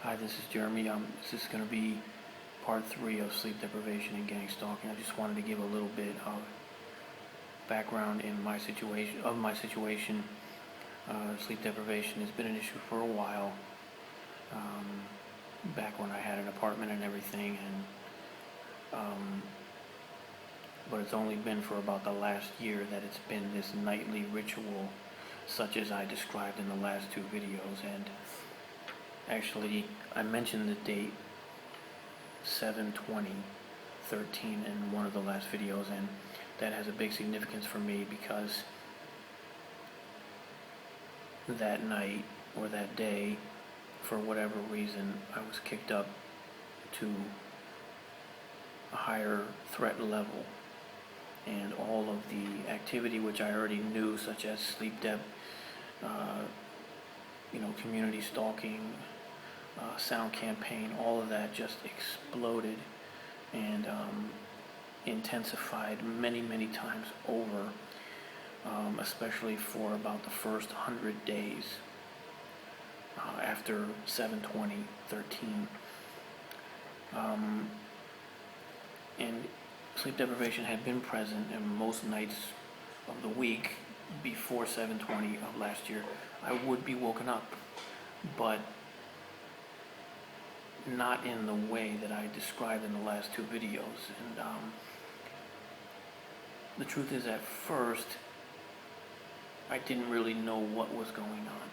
Hi, this is Jeremy. This is going to be part 3 of sleep deprivation and gangstalking. I just wanted to give a little bit of background in my situation. Sleep deprivation has been an issue for a while. Back when I had an apartment and everything, but it's only been for about the last year that it's been this nightly ritual, such as I described in the last 2 videos. And actually, I mentioned the date 7/20/13 in one of the last videos, and that has a big significance for me because that night or that day, for whatever reason, I was kicked up to a higher threat level, and all of the activity which I already knew, such as sleep dep, community stalking, sound campaign, all of that just exploded and intensified many times over, especially for about the first 100 days after 7/20/13. And sleep deprivation had been present in most nights of the week before 7/20 of last year. I would be woken up, but not in the way that I described in the last 2 videos. And the truth is, at first, I didn't really know what was going on,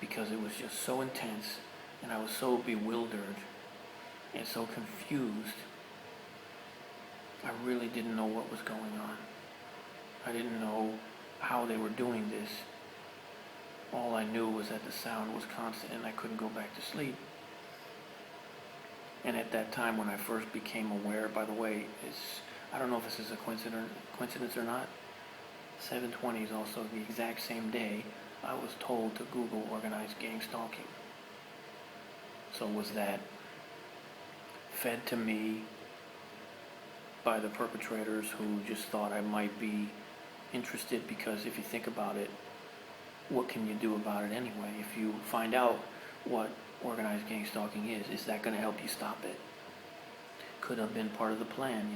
because it was just so intense, and I was so bewildered and so confused. I really didn't know what was going on. I didn't know how they were doing this. All I knew was that the sound was constant and I couldn't go back to sleep. And at that time, when I first became aware, by the way, I don't know if this is a coincidence or not, 7/20 is also the exact same day I was told to Google organized gangstalking. So was that fed to me by the perpetrators who just thought I might be interested? Because if you think about it, what can you do about it anyway? If you find out what organized gangstalking is that going to help you stop it? Could have been part of the plan.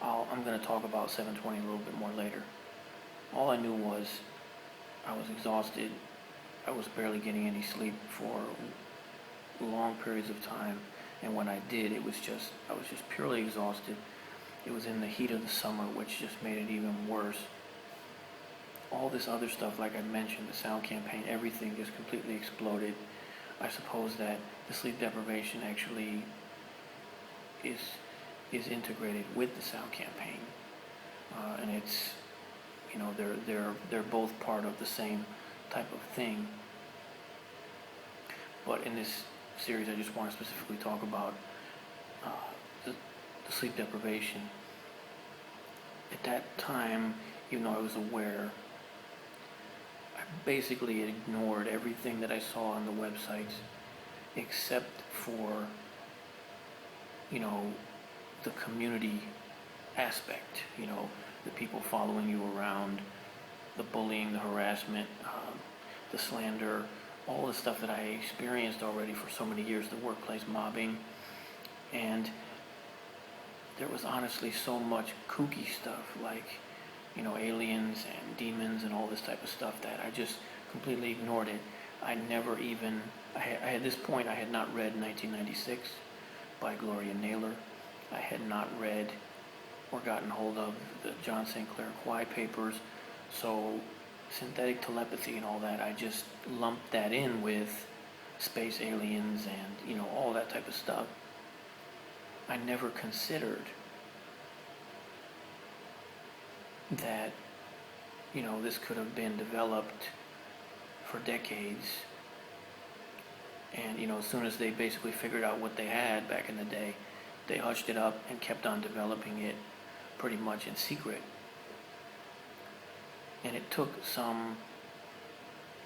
I'm going to talk about 7/20 a little bit more later. All I knew was I was exhausted. I was barely getting any sleep for long periods of time, and when I did, I was just purely exhausted. It was in the heat of the summer, which just made it even worse. All this other stuff, like I mentioned, the sound campaign, everything just completely exploded. I suppose that the sleep deprivation actually is integrated with the sound campaign, and it's they're both part of the same type of thing. But in this series, I just want to specifically talk about the sleep deprivation. At that time, even though I was aware, I basically ignored everything that I saw on the websites, except for the community aspect, the people following you around, the bullying, the harassment, the slander, all the stuff that I experienced already for so many years, the workplace mobbing. And there was honestly so much kooky stuff, like aliens and demons and all this type of stuff, that I just completely ignored it. At this point, I had not read 1996 by Gloria Naylor. I had not read or gotten hold of the John St. Clair Quay papers. So synthetic telepathy and all that, I just lumped that in with space aliens and all that type of stuff. I never considered that this could have been developed for decades, and as soon as they basically figured out what they had back in the day, they hushed it up and kept on developing it pretty much in secret. And it took some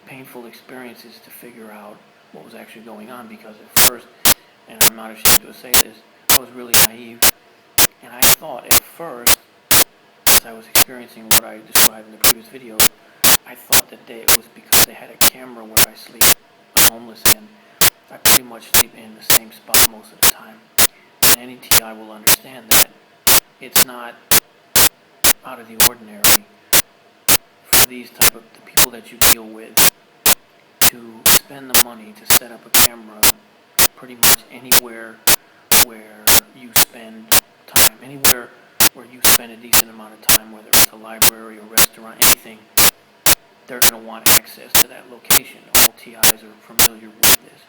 painful experiences to figure out what was actually going on, because at first, and I'm not ashamed to say this, I was really naive, and I thought at first, as I was experiencing what I described in the previous video, I thought that it was because they had a camera where I sleep. I'm homeless, and I pretty much sleep in the same spot most of the time. And any TI will understand that it's not out of the ordinary for these type of the people that you deal with to spend the money to set up a camera pretty much anywhere where you spend time, anywhere where you spend a decent amount of time, whether it's a library, a restaurant, anything. They're going to want access to that location. All TIs are familiar with this.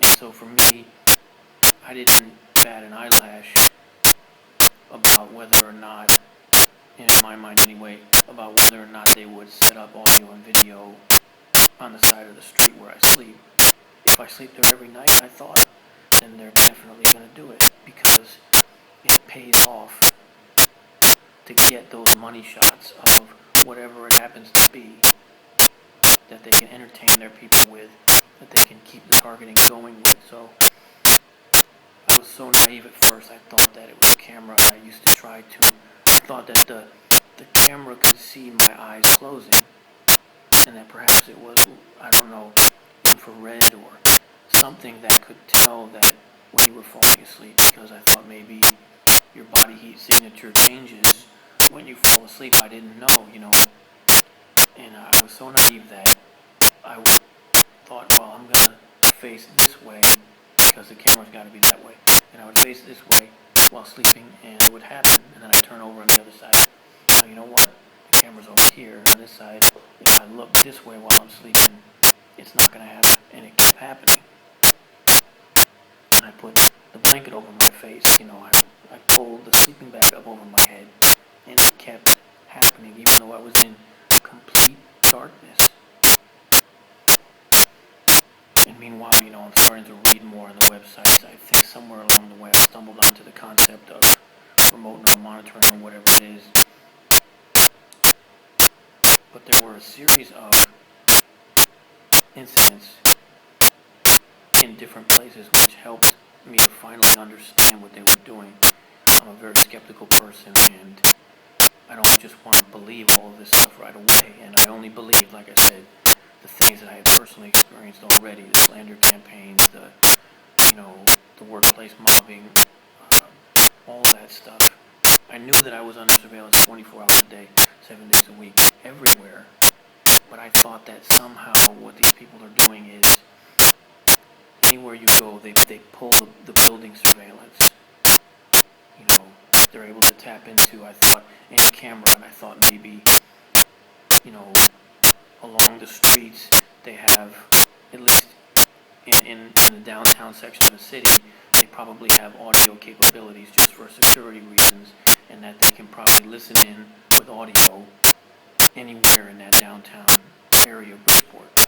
And so for me, I didn't bat an eyelash about whether or not, in my mind anyway, about whether or not they would set up audio and video on the side of the street where I sleep. If I sleep there every night, I thought, then they're definitely going to do it, because it pays off to get those money shots of whatever it happens to be that they can entertain their people with, that they can keep the targeting going with. So I was so naive at first. I thought that it was a camera. I thought that the camera could see my eyes closing, and that perhaps it was, I don't know, infrared or something that could tell that when you were falling asleep, because I thought maybe your body heat signature changes when you fall asleep. I didn't know, and I was so naive that I thought, well, I'm going to face this way because the camera's got to be that way. And I would face this way while sleeping, and it would happen, and then I'd turn over on the other side. Now, you know what? The camera's over here on this side. If I look this way while I'm sleeping, it's not going to happen. And it kept happening. And I put the blanket over my face. I pulled the sleeping bag up over my head, and it kept happening even though I was in complete darkness. And meanwhile, I'm starting to read more on the websites. I think somewhere along the way I stumbled onto the concept of remote neural monitoring or whatever it is. But there were a series of incidents in different places which helped me to finally understand what they were doing. I'm a very skeptical person, and I don't just want to believe all of this stuff right away. And I only believe, like I said, the things that I had personally experienced already, the slander campaigns, the workplace mobbing, all that stuff. I knew that I was under surveillance 24 hours a day, 7 days a week, everywhere. But I thought that somehow what these people are doing is, anywhere you go, they pull the building surveillance. They're able to tap into, I thought, any camera, and I thought maybe, along the streets, they have, at least in the downtown section of the city, they probably have audio capabilities just for security reasons, and that they can probably listen in with audio anywhere in that downtown area of Bridgeport.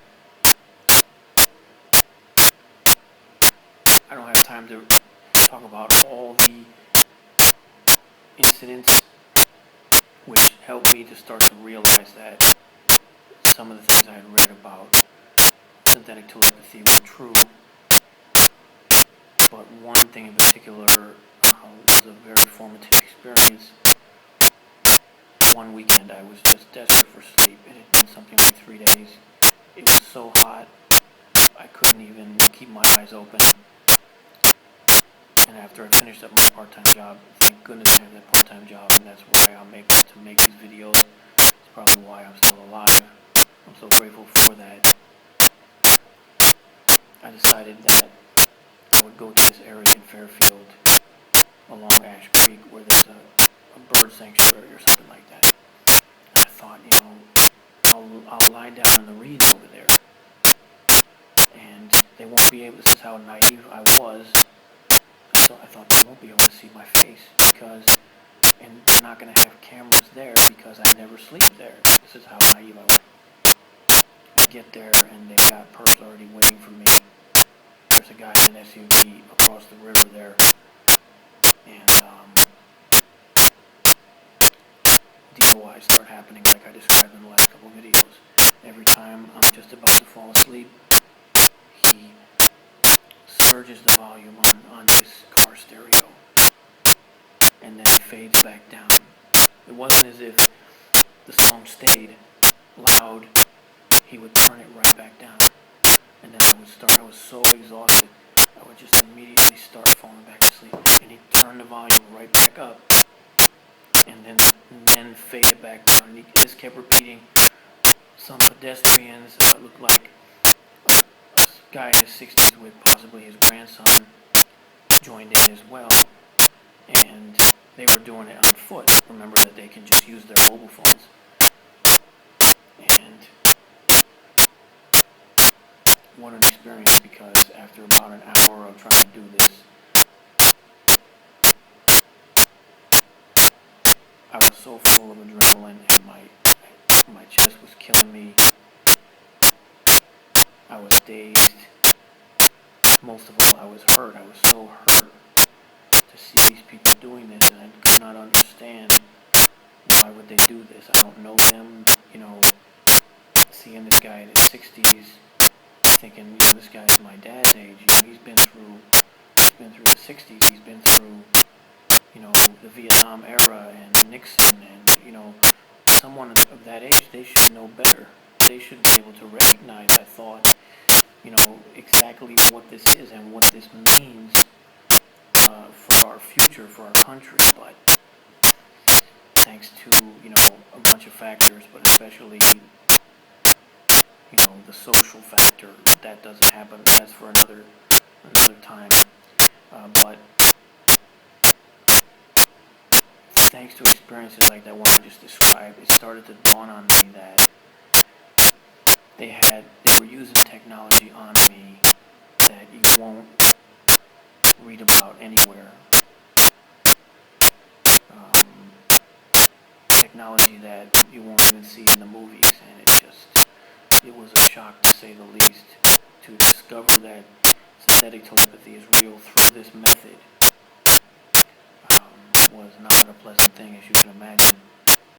I don't have time to talk about all the incidents which helped me to start to realize that some of the things I had read about synthetic telepathy were true. But one thing in particular was a very formative experience. One weekend I was just desperate for sleep. It had been something like 3 days. It was so hot I couldn't even keep my eyes open. And after I finished up my part-time job, thank goodness I have that part-time job, and that's why I'm able to make these videos. It's probably why I'm still alive. I'm so grateful for that. I decided that I would go to this area in Fairfield along Ash Creek where there's a bird sanctuary or something like that. And I thought, I'll lie down in the reeds over there, and they won't be able, this is how naive I was. So I thought they won't be able to see my face and they're not going to have cameras there because I never sleep there. This is how naive I was. I get there and they've got perps already waiting for me. There's a guy in an SUV across the river there, and DOIs start happening like I described in the last couple of videos. Every time I'm just about to fall asleep, he surges the volume on his car stereo, and then it fades back down. It wasn't as if the song stayed loud. He would turn it right back down, and then I would I was so exhausted, I would just immediately start falling back to sleep. And he'd turn the volume right back up, and then fade it back down. And he just kept repeating. Some pedestrians looked like a guy in his 60s with possibly his grandson joined in as well. And they were doing it on foot. Remember that they can just use their mobile phones. And what an experience, because after about an hour of trying to do this, I was so full of adrenaline and my chest was killing me. I was dazed. Most of all, I was hurt. I was so hurt to see these people doing this, and I could not understand why would they do this. I don't know them, seeing this guy in his 60s, thinking, this guy's my dad's age. He's been through the 60s. He's been through, the Vietnam era and Nixon, and someone of that age, they should know better. They should be able to recognize, I thought, exactly what this is and what this means for our future, for our country. But thanks to, a bunch of factors, but especially, the social factor, that doesn't happen. That's for another time. But thanks to experiences like that one I just described, it started to dawn on me that they were using technology on me that you won't read about anywhere. Technology that you won't even see in the movies, and it was a shock, to say the least, to discover that synthetic telepathy is real through this method. Was not a pleasant thing, as you can imagine.